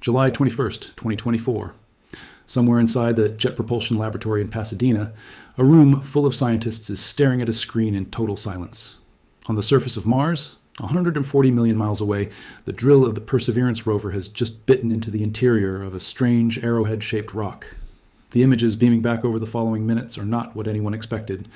July 21st, 2024. Somewhere inside the Jet Propulsion Laboratory in Pasadena, a room full of scientists is staring at a screen in total silence. On the surface of Mars, 140 million miles away, the drill of the Perseverance rover has just bitten into the interior of a strange arrowhead-shaped rock. The images beaming back over the following minutes are not what anyone expected.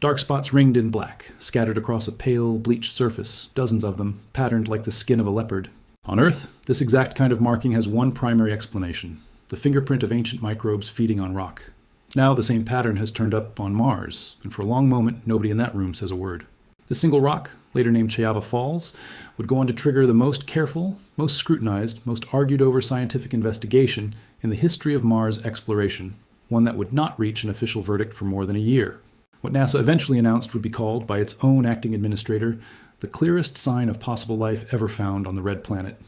Dark spots ringed in black, scattered across a pale, bleached surface, dozens of them, patterned like the skin of a leopard. On Earth, this exact kind of marking has one primary explanation: the fingerprint of ancient microbes feeding on rock. Now the same pattern has turned up on Mars, and for a long moment, nobody in that room says a word. The single rock, later named Cheyava Falls, would go on to trigger the most careful, most scrutinized, most argued over scientific investigation in the history of Mars exploration, one that would not reach an official verdict for more than a year. What NASA eventually announced would be called, by its own acting administrator, the clearest sign of possible life ever found on the red planet.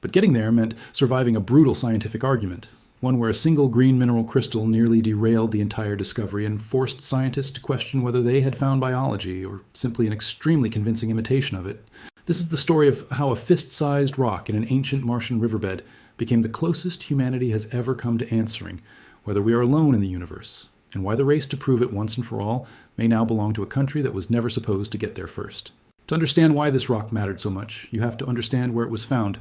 But getting there meant surviving a brutal scientific argument, one where a single green mineral crystal nearly derailed the entire discovery and forced scientists to question whether they had found biology or simply an extremely convincing imitation of it. This is the story of how a fist-sized rock in an ancient Martian riverbed became the closest humanity has ever come to answering whether we are alone in the universe, and why the race to prove it once and for all may now belong to a country that was never supposed to get there first. To understand why this rock mattered so much, you have to understand where it was found.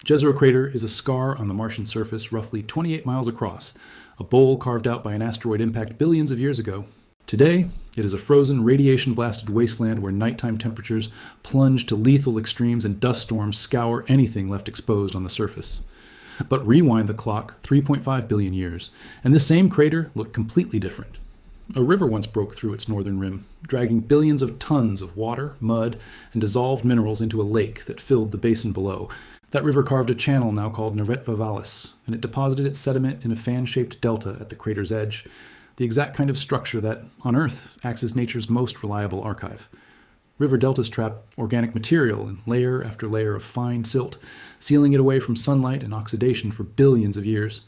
Jezero Crater is a scar on the Martian surface roughly 28 miles across, a bowl carved out by an asteroid impact billions of years ago. Today, it is a frozen, radiation-blasted wasteland where nighttime temperatures plunge to lethal extremes and dust storms scour anything left exposed on the surface. But rewind the clock 3.5 billion years, and this same crater looked completely different. A river once broke through its northern rim, dragging billions of tons of water, mud, and dissolved minerals into a lake that filled the basin below. That river carved a channel now called Neretva Vallis, and it deposited its sediment in a fan-shaped delta at the crater's edge, the exact kind of structure that, on Earth, acts as nature's most reliable archive. River deltas trap organic material in layer after layer of fine silt, sealing it away from sunlight and oxidation for billions of years.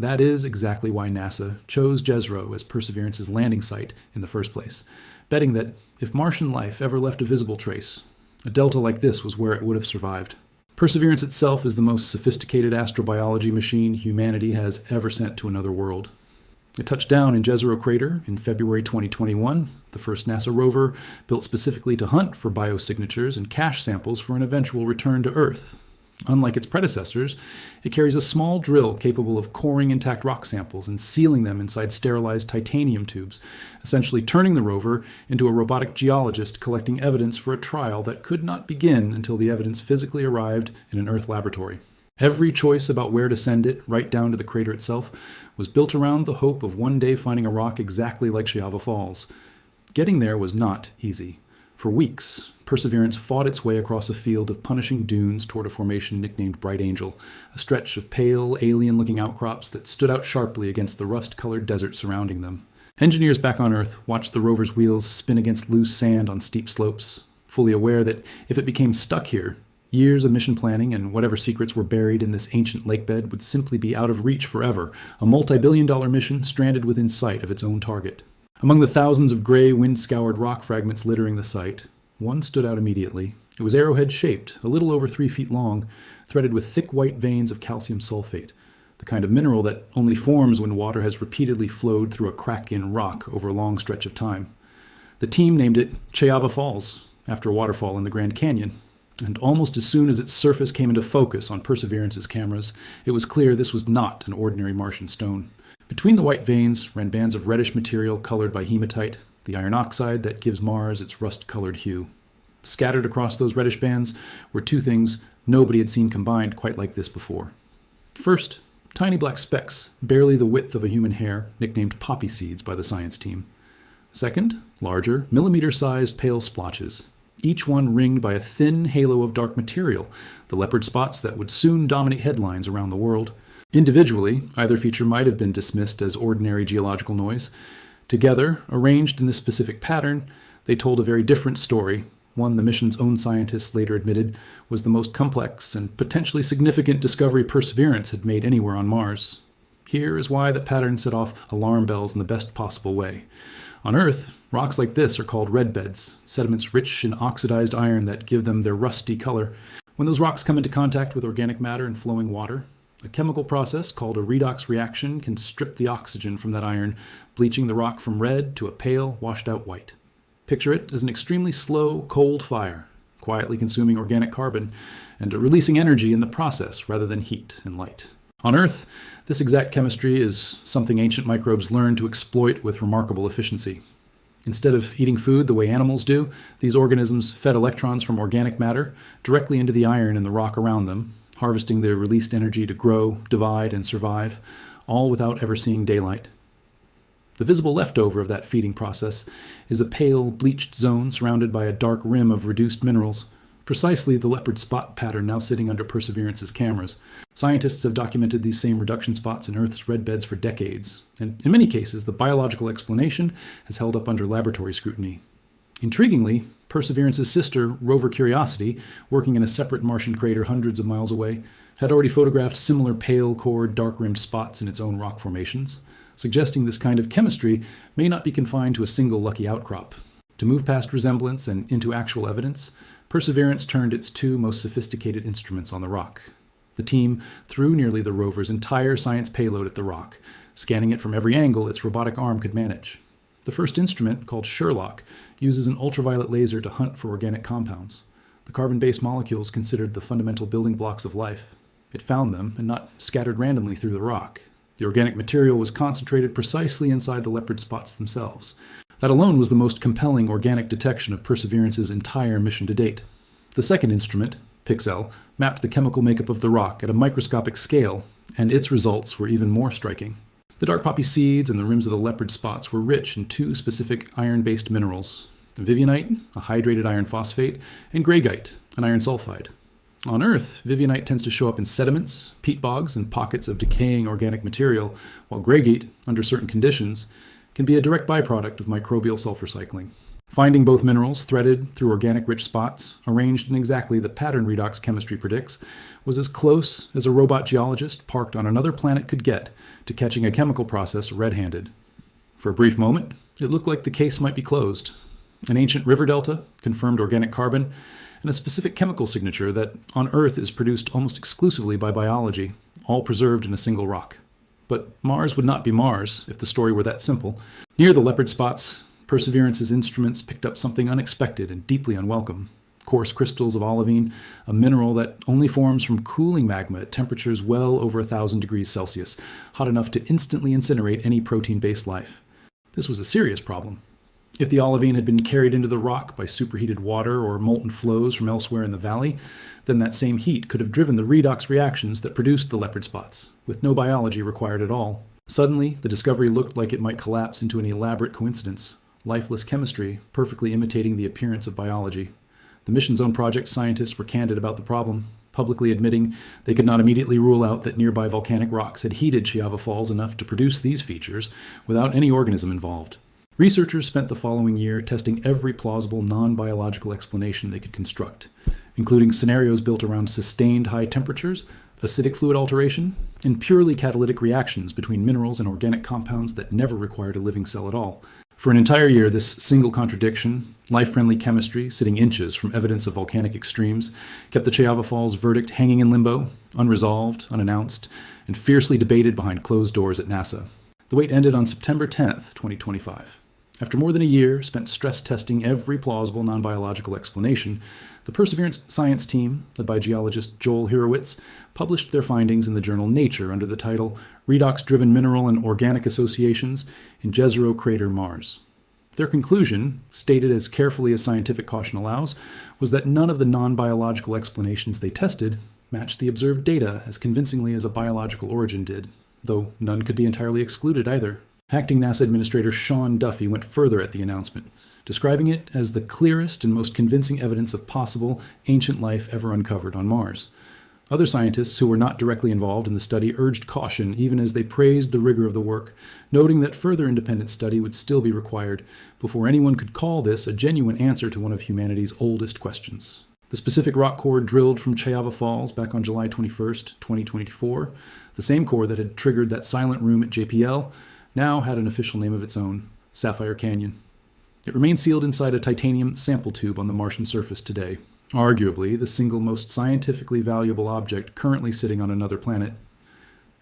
That is exactly why NASA chose Jezero as Perseverance's landing site in the first place, betting that if Martian life ever left a visible trace, a delta like this was where it would have survived. Perseverance itself is the most sophisticated astrobiology machine humanity has ever sent to another world. It touched down in Jezero Crater in February 2021, the first NASA rover built specifically to hunt for biosignatures and cache samples for an eventual return to Earth. Unlike its predecessors, it carries a small drill capable of coring intact rock samples and sealing them inside sterilized titanium tubes, essentially turning the rover into a robotic geologist collecting evidence for a trial that could not begin until the evidence physically arrived in an Earth laboratory. Every choice about where to send it, right down to the crater itself, was built around the hope of one day finding a rock exactly like Cheyava Falls. Getting there was not easy. For weeks, Perseverance fought its way across a field of punishing dunes toward a formation nicknamed Bright Angel, a stretch of pale, alien-looking outcrops that stood out sharply against the rust-colored desert surrounding them. Engineers back on Earth watched the rover's wheels spin against loose sand on steep slopes, fully aware that if it became stuck here, years of mission planning and whatever secrets were buried in this ancient lakebed would simply be out of reach forever, a multi-billion-dollar mission stranded within sight of its own target. Among the thousands of gray, wind-scoured rock fragments littering the site, one stood out immediately. It was arrowhead-shaped, a little over 3 feet long, threaded with thick white veins of calcium sulfate, the kind of mineral that only forms when water has repeatedly flowed through a crack in rock over a long stretch of time. The team named it Cheyava Falls, after a waterfall in the Grand Canyon. And almost as soon as its surface came into focus on Perseverance's cameras, it was clear this was not an ordinary Martian stone. Between the white veins ran bands of reddish material colored by hematite, the iron oxide that gives Mars its rust-colored hue. Scattered across those reddish bands were two things nobody had seen combined quite like this before. First, tiny black specks, barely the width of a human hair, nicknamed poppy seeds by the science team. Second, larger, millimeter-sized pale splotches, each one ringed by a thin halo of dark material, the leopard spots that would soon dominate headlines around the world. Individually, either feature might have been dismissed as ordinary geological noise. Together, arranged in this specific pattern, they told a very different story, one the mission's own scientists later admitted was the most complex and potentially significant discovery Perseverance had made anywhere on Mars. Here is why that pattern set off alarm bells in the best possible way. On Earth, rocks like this are called red beds, sediments rich in oxidized iron that give them their rusty color. When those rocks come into contact with organic matter and flowing water, A chemical process called a redox reaction can strip the oxygen from that iron, bleaching the rock from red to a pale, washed-out white. Picture it as an extremely slow, cold fire, quietly consuming organic carbon and releasing energy in the process rather than heat and light. On Earth, this exact chemistry is something ancient microbes learned to exploit with remarkable efficiency. Instead of eating food the way animals do, these organisms fed electrons from organic matter directly into the iron in the rock around them, harvesting the released energy to grow, divide, and survive, all without ever seeing daylight. The visible leftover of that feeding process is a pale, bleached zone surrounded by a dark rim of reduced minerals, precisely the leopard spot pattern now sitting under Perseverance's cameras. Scientists have documented these same reduction spots in Earth's red beds for decades, and in many cases, the biological explanation has held up under laboratory scrutiny. Intriguingly, Perseverance's sister, rover Curiosity, working in a separate Martian crater hundreds of miles away, had already photographed similar pale-cored, dark-rimmed spots in its own rock formations, suggesting this kind of chemistry may not be confined to a single lucky outcrop. To move past resemblance and into actual evidence, Perseverance turned its two most sophisticated instruments on the rock. The team threw nearly the rover's entire science payload at the rock, scanning it from every angle its robotic arm could manage. The first instrument, called Sherlock, uses an ultraviolet laser to hunt for organic compounds, the carbon-based molecules considered the fundamental building blocks of life. It found them, and not scattered randomly through the rock. The organic material was concentrated precisely inside the leopard spots themselves. That alone was the most compelling organic detection of Perseverance's entire mission to date. The second instrument, Pixel, mapped the chemical makeup of the rock at a microscopic scale, and its results were even more striking. The dark poppy seeds and the rims of the leopard spots were rich in two specific iron-based minerals: vivianite, a hydrated iron phosphate, and greigite, an iron sulfide. On Earth, vivianite tends to show up in sediments, peat bogs, and pockets of decaying organic material, while greigite, under certain conditions, can be a direct byproduct of microbial sulfur cycling. Finding both minerals threaded through organic-rich spots, arranged in exactly the pattern redox chemistry predicts, was as close as a robot geologist parked on another planet could get to catching a chemical process red-handed. For a brief moment, it looked like the case might be closed. An ancient river delta, confirmed organic carbon, and a specific chemical signature that on Earth is produced almost exclusively by biology, all preserved in a single rock. But Mars would not be Mars if the story were that simple. Near the leopard spots, Perseverance's instruments picked up something unexpected and deeply unwelcome: coarse crystals of olivine, a mineral that only forms from cooling magma at temperatures well over 1,000 degrees Celsius, hot enough to instantly incinerate any protein-based life. This was a serious problem. If the olivine had been carried into the rock by superheated water or molten flows from elsewhere in the valley, then that same heat could have driven the redox reactions that produced the leopard spots, with no biology required at all. Suddenly, the discovery looked like it might collapse into an elaborate coincidence: lifeless chemistry, perfectly imitating the appearance of biology. The mission's own project scientists were candid about the problem, publicly admitting they could not immediately rule out that nearby volcanic rocks had heated Cheyava Falls enough to produce these features without any organism involved. Researchers spent the following year testing every plausible non-biological explanation they could construct, including scenarios built around sustained high temperatures, acidic fluid alteration, and purely catalytic reactions between minerals and organic compounds that never required a living cell at all. For an entire year, this single contradiction, life-friendly chemistry sitting inches from evidence of volcanic extremes, kept the Cheyava Falls verdict hanging in limbo, unresolved, unannounced, and fiercely debated behind closed doors at NASA. The wait ended on September 10th, 2025. After more than a year spent stress testing every plausible non-biological explanation, the Perseverance science team, led by geologist Joel Hirowitz, published their findings in the journal Nature under the title Redox-Driven Mineral and Organic Associations in Jezero Crater, Mars. Their conclusion, stated as carefully as scientific caution allows, was that none of the non-biological explanations they tested matched the observed data as convincingly as a biological origin did, though none could be entirely excluded either. Acting NASA Administrator Sean Duffy went further at the announcement, describing it as the clearest and most convincing evidence of possible ancient life ever uncovered on Mars. Other scientists who were not directly involved in the study urged caution even as they praised the rigor of the work, noting that further independent study would still be required before anyone could call this a genuine answer to one of humanity's oldest questions. The specific rock core drilled from Cheyava Falls back on July 21st, 2024, the same core that had triggered that silent room at JPL, now had an official name of its own: Sapphire Canyon. It remains sealed inside a titanium sample tube on the Martian surface today, arguably the single most scientifically valuable object currently sitting on another planet.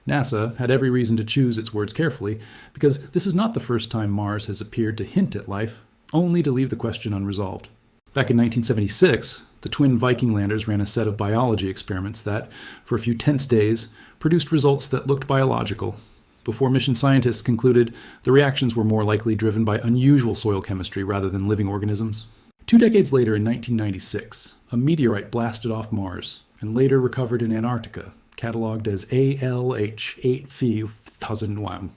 NASA had every reason to choose its words carefully, because this is not the first time Mars has appeared to hint at life, only to leave the question unresolved. Back in 1976, the twin Viking landers ran a set of biology experiments that, for a few tense days, produced results that looked biological, before mission scientists concluded the reactions were more likely driven by unusual soil chemistry rather than living organisms. 2 decades later, in 1996, a meteorite blasted off Mars and later recovered in Antarctica, catalogued as ALH-83001.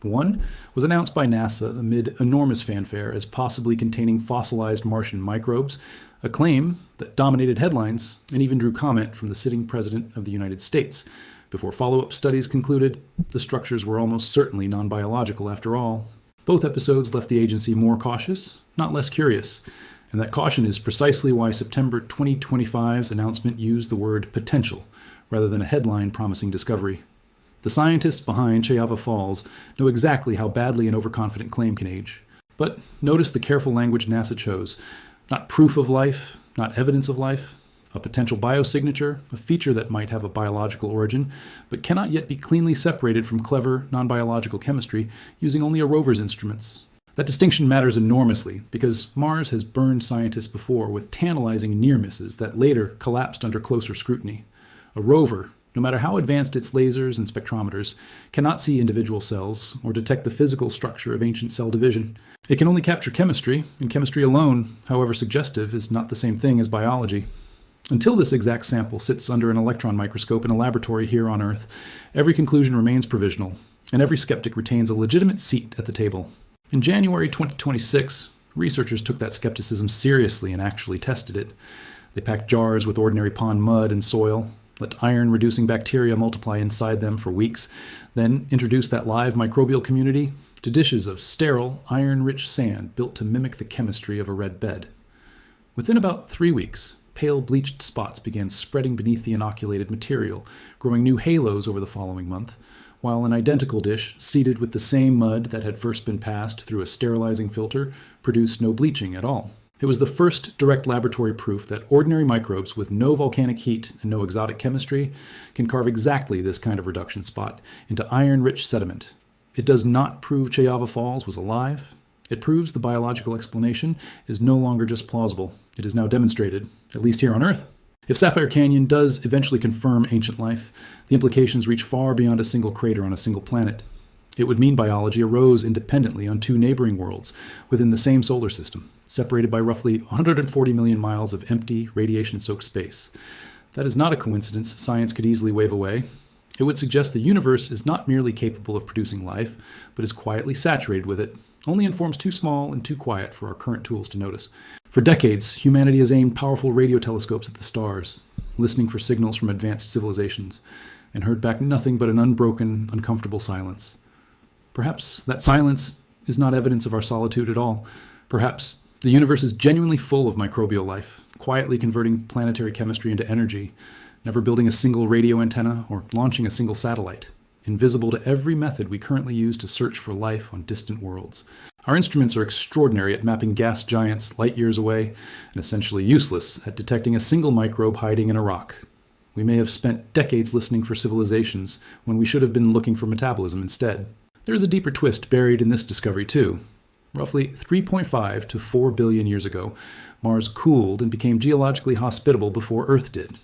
One was announced by NASA amid enormous fanfare as possibly containing fossilized Martian microbes, a claim that dominated headlines and even drew comment from the sitting President of the United States, before follow-up studies concluded the structures were almost certainly non-biological after all. Both episodes left the agency more cautious, not less curious, and that caution is precisely why September 2025's announcement used the word potential, rather than a headline promising discovery. The scientists behind Cheyava Falls know exactly how badly an overconfident claim can age. But notice the careful language NASA chose. Not proof of life, not evidence of life, a potential biosignature, a feature that might have a biological origin, but cannot yet be cleanly separated from clever, non-biological chemistry using only a rover's instruments. That distinction matters enormously because Mars has burned scientists before with tantalizing near misses that later collapsed under closer scrutiny. A rover, no matter how advanced its lasers and spectrometers, cannot see individual cells or detect the physical structure of ancient cell division. It can only capture chemistry, and chemistry alone, however suggestive, is not the same thing as biology. Until this exact sample sits under an electron microscope in a laboratory here on Earth, every conclusion remains provisional, and every skeptic retains a legitimate seat at the table. In January 2026, researchers took that skepticism seriously and actually tested it. They packed jars with ordinary pond mud and soil, let iron-reducing bacteria multiply inside them for weeks, then introduced that live microbial community to dishes of sterile, iron-rich sand built to mimic the chemistry of a red bed. Within about 3 weeks, pale bleached spots began spreading beneath the inoculated material, growing new halos over the following month, while an identical dish, seeded with the same mud that had first been passed through a sterilizing filter, produced no bleaching at all. It was the first direct laboratory proof that ordinary microbes with no volcanic heat and no exotic chemistry can carve exactly this kind of reduction spot into iron-rich sediment. It does not prove Cheyava Falls was alive. It proves the biological explanation is no longer just plausible. It is now demonstrated, at least here on Earth. If Sapphire Canyon does eventually confirm ancient life, the implications reach far beyond a single crater on a single planet. It would mean biology arose independently on 2 neighboring worlds within the same solar system, separated by roughly 140 million miles of empty, radiation-soaked space. That is not a coincidence science could easily wave away. It would suggest the universe is not merely capable of producing life, but is quietly saturated with it, only in forms too small and too quiet for our current tools to notice. For decades, humanity has aimed powerful radio telescopes at the stars, listening for signals from advanced civilizations, and heard back nothing but an unbroken, uncomfortable silence. Perhaps that silence is not evidence of our solitude at all. Perhaps the universe is genuinely full of microbial life, quietly converting planetary chemistry into energy, never building a single radio antenna or launching a single satellite, invisible to every method we currently use to search for life on distant worlds. Our instruments are extraordinary at mapping gas giants light years away and essentially useless at detecting a single microbe hiding in a rock. We may have spent decades listening for civilizations when we should have been looking for metabolism instead. There is a deeper twist buried in this discovery too. Roughly 3.5 to 4 billion years ago, Mars cooled and became geologically hospitable before Earth did.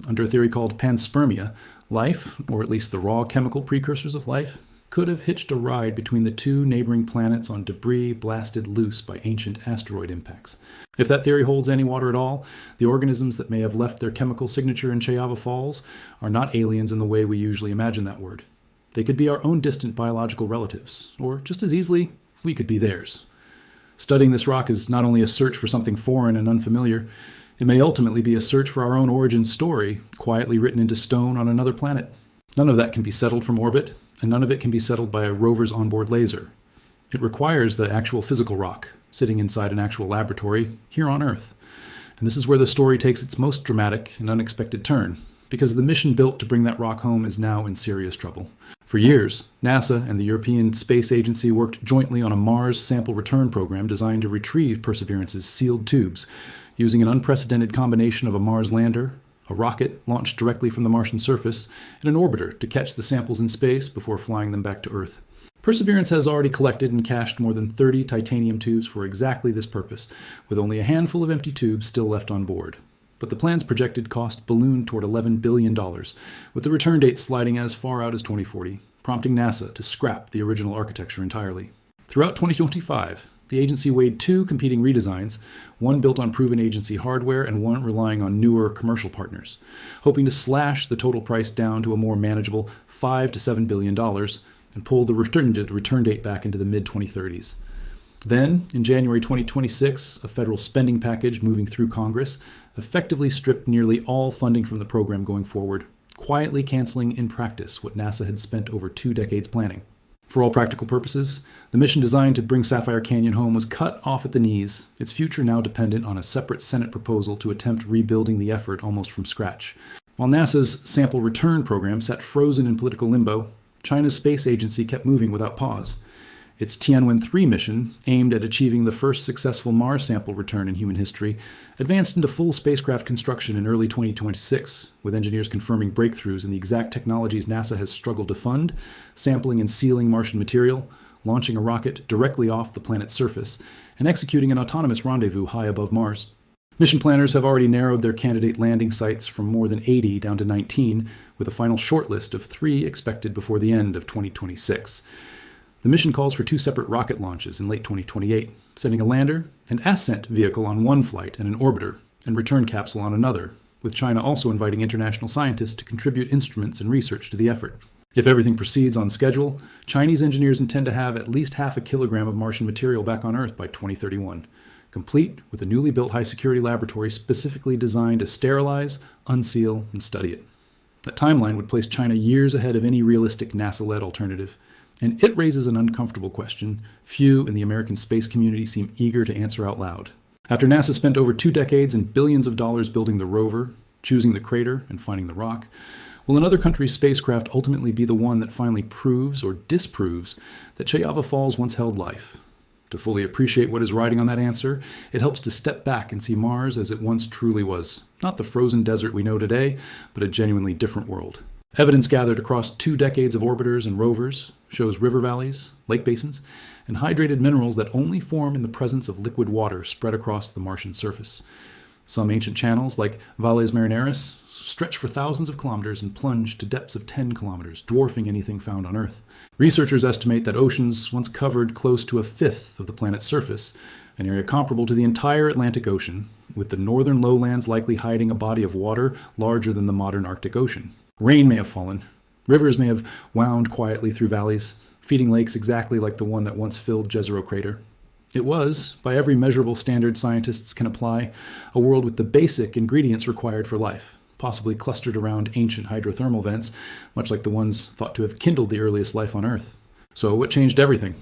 Under a theory called panspermia, life, or at least the raw chemical precursors of life, could have hitched a ride between the 2 neighboring planets on debris blasted loose by ancient asteroid impacts. If that theory holds any water at all, the organisms that may have left their chemical signature in Cheyava Falls are not aliens in the way we usually imagine that word. They could be our own distant biological relatives, or just as easily, we could be theirs. Studying this rock is not only a search for something foreign and unfamiliar, it may ultimately be a search for our own origin story, quietly written into stone on another planet. None of that can be settled from orbit, and none of it can be settled by a rover's onboard laser. It requires the actual physical rock, sitting inside an actual laboratory here on Earth. And this is where the story takes its most dramatic and unexpected turn, because the mission built to bring that rock home is now in serious trouble. For years, NASA and the European Space Agency worked jointly on a Mars sample return program designed to retrieve Perseverance's sealed tubes, using an unprecedented combination of a Mars lander, a rocket launched directly from the Martian surface, and an orbiter to catch the samples in space before flying them back to Earth. Perseverance has already collected and cached more than 30 titanium tubes for exactly this purpose, with only a handful of empty tubes still left on board. But the plan's projected cost ballooned toward $11 billion, with the return date sliding as far out as 2040, prompting NASA to scrap the original architecture entirely. Throughout 2025, the agency weighed two competing redesigns, one built on proven agency hardware and one relying on newer commercial partners, hoping to slash the total price down to a more manageable $5 to $7 billion and pull the return date back into the mid-2030s. Then, in January 2026, a federal spending package moving through Congress effectively stripped nearly all funding from the program going forward, quietly canceling in practice what NASA had spent over 2 decades planning. For all practical purposes, the mission designed to bring Sapphire Canyon home was cut off at the knees, its future now dependent on a separate Senate proposal to attempt rebuilding the effort almost from scratch. While NASA's sample return program sat frozen in political limbo, China's space agency kept moving without pause. Its Tianwen-3 mission, aimed at achieving the first successful Mars sample return in human history, advanced into full spacecraft construction in early 2026, with engineers confirming breakthroughs in the exact technologies NASA has struggled to fund, sampling and sealing Martian material, launching a rocket directly off the planet's surface, and executing an autonomous rendezvous high above Mars. Mission planners have already narrowed their candidate landing sites from more than 80 down to 19, with a final shortlist of 3 expected before the end of 2026. The mission calls for 2 separate rocket launches in late 2028, sending a lander and ascent vehicle on one flight and an orbiter, and return capsule on another, with China also inviting international scientists to contribute instruments and research to the effort. If everything proceeds on schedule, Chinese engineers intend to have at least half a kilogram of Martian material back on Earth by 2031, complete with a newly built high-security laboratory specifically designed to sterilize, unseal, and study it. That timeline would place China years ahead of any realistic NASA-led alternative. And it raises an uncomfortable question few in the American space community seem eager to answer out loud. After NASA spent over 2 decades and billions of dollars building the rover, choosing the crater, and finding the rock, will another country's spacecraft ultimately be the one that finally proves or disproves that Cheyava Falls once held life? To fully appreciate what is riding on that answer, it helps to step back and see Mars as it once truly was. Not the frozen desert we know today, but a genuinely different world. Evidence gathered across 2 decades of orbiters and rovers shows river valleys, lake basins, and hydrated minerals that only form in the presence of liquid water spread across the Martian surface. Some ancient channels, like Valles Marineris, stretch for thousands of kilometers and plunge to depths of 10 kilometers, dwarfing anything found on Earth. Researchers estimate that oceans once covered close to 1/5 of the planet's surface, an area comparable to the entire Atlantic Ocean, with the northern lowlands likely hiding a body of water larger than the modern Arctic Ocean. Rain may have fallen. Rivers may have wound quietly through valleys, feeding lakes exactly like the one that once filled Jezero Crater. It was, by every measurable standard scientists can apply, a world with the basic ingredients required for life, possibly clustered around ancient hydrothermal vents, much like the ones thought to have kindled the earliest life on Earth. So what changed everything?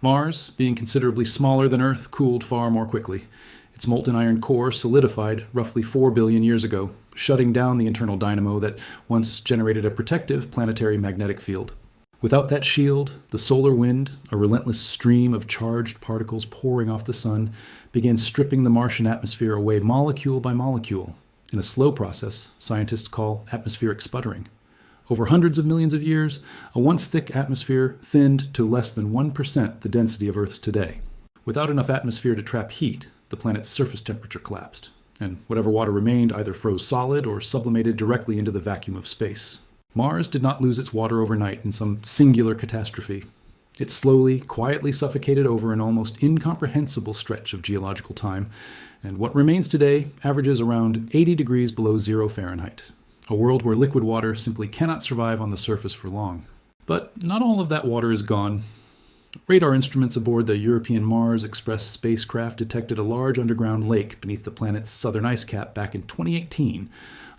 Mars, being considerably smaller than Earth, cooled far more quickly. Its molten iron core solidified roughly 4 billion years ago, shutting down the internal dynamo that once generated a protective planetary magnetic field. Without that shield, the solar wind, a relentless stream of charged particles pouring off the sun, began stripping the Martian atmosphere away molecule by molecule, in a slow process scientists call atmospheric sputtering. Over hundreds of millions of years, a once thick atmosphere thinned to less than 1% the density of Earth's today. Without enough atmosphere to trap heat, the planet's surface temperature collapsed, and whatever water remained either froze solid or sublimated directly into the vacuum of space. Mars did not lose its water overnight in some singular catastrophe. It slowly, quietly suffocated over an almost incomprehensible stretch of geological time, and what remains today averages around 80 degrees below 0 Fahrenheit, a world where liquid water simply cannot survive on the surface for long. But not all of that water is gone. Radar instruments aboard the European Mars Express spacecraft detected a large underground lake beneath the planet's southern ice cap back in 2018,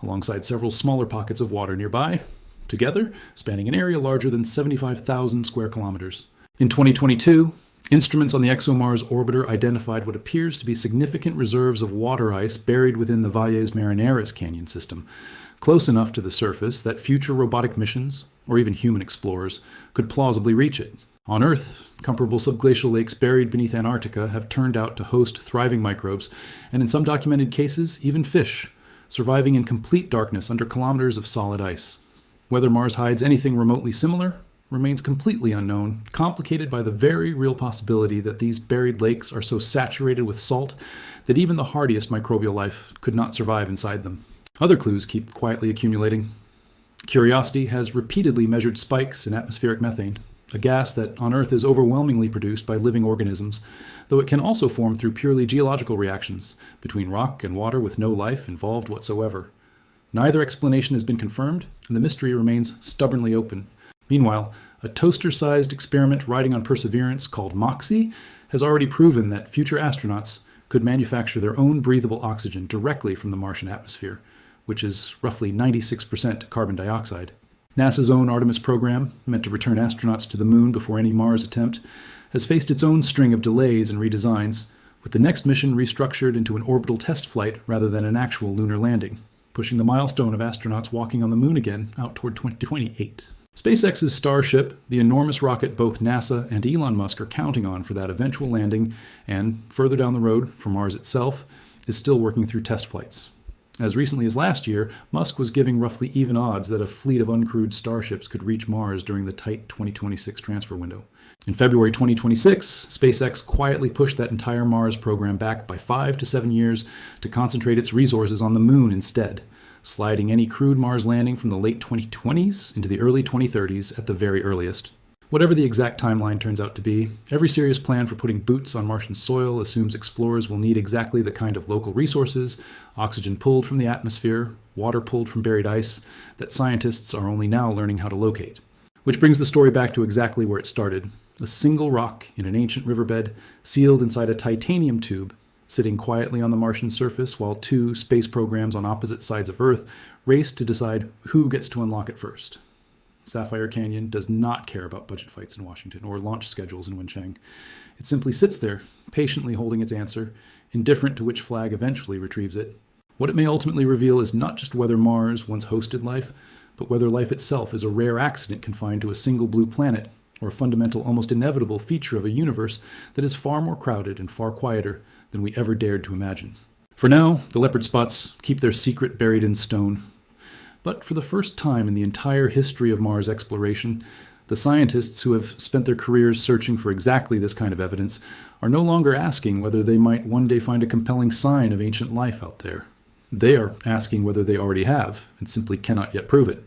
alongside several smaller pockets of water nearby, together spanning an area larger than 75,000 square kilometers. In 2022, instruments on the ExoMars orbiter identified what appears to be significant reserves of water ice buried within the Valles Marineris canyon system, close enough to the surface that future robotic missions, or even human explorers, could plausibly reach it. On Earth, comparable subglacial lakes buried beneath Antarctica have turned out to host thriving microbes, and in some documented cases, even fish, surviving in complete darkness under kilometers of solid ice. Whether Mars hides anything remotely similar remains completely unknown, complicated by the very real possibility that these buried lakes are so saturated with salt that even the hardiest microbial life could not survive inside them. Other clues keep quietly accumulating. Curiosity has repeatedly measured spikes in atmospheric methane, a gas that on Earth is overwhelmingly produced by living organisms, though it can also form through purely geological reactions between rock and water with no life involved whatsoever. Neither explanation has been confirmed, and the mystery remains stubbornly open. Meanwhile, a toaster-sized experiment riding on Perseverance called MOXIE has already proven that future astronauts could manufacture their own breathable oxygen directly from the Martian atmosphere, which is roughly 96% carbon dioxide. NASA's own Artemis program, meant to return astronauts to the moon before any Mars attempt, has faced its own string of delays and redesigns, with the next mission restructured into an orbital test flight rather than an actual lunar landing, pushing the milestone of astronauts walking on the moon again out toward 2028. SpaceX's Starship, the enormous rocket both NASA and Elon Musk are counting on for that eventual landing, and further down the road, for Mars itself, is still working through test flights. As recently as last year, Musk was giving roughly even odds that a fleet of uncrewed starships could reach Mars during the tight 2026 transfer window. In February 2026, SpaceX quietly pushed that entire Mars program back by 5 to 7 years to concentrate its resources on the moon instead, sliding any crewed Mars landing from the late 2020s into the early 2030s at the very earliest. Whatever the exact timeline turns out to be, every serious plan for putting boots on Martian soil assumes explorers will need exactly the kind of local resources, oxygen pulled from the atmosphere, water pulled from buried ice, that scientists are only now learning how to locate. Which brings the story back to exactly where it started: a single rock in an ancient riverbed, sealed inside a titanium tube, sitting quietly on the Martian surface while two space programs on opposite sides of Earth race to decide who gets to unlock it first. Sapphire Canyon does not care about budget fights in Washington or launch schedules in Wenchang. It simply sits there, patiently holding its answer, indifferent to which flag eventually retrieves it. What it may ultimately reveal is not just whether Mars once hosted life, but whether life itself is a rare accident confined to a single blue planet, or a fundamental, almost inevitable feature of a universe that is far more crowded and far quieter than we ever dared to imagine. For now, the leopard spots keep their secret buried in stone. But for the first time in the entire history of Mars exploration, the scientists who have spent their careers searching for exactly this kind of evidence are no longer asking whether they might one day find a compelling sign of ancient life out there. They are asking whether they already have, and simply cannot yet prove it.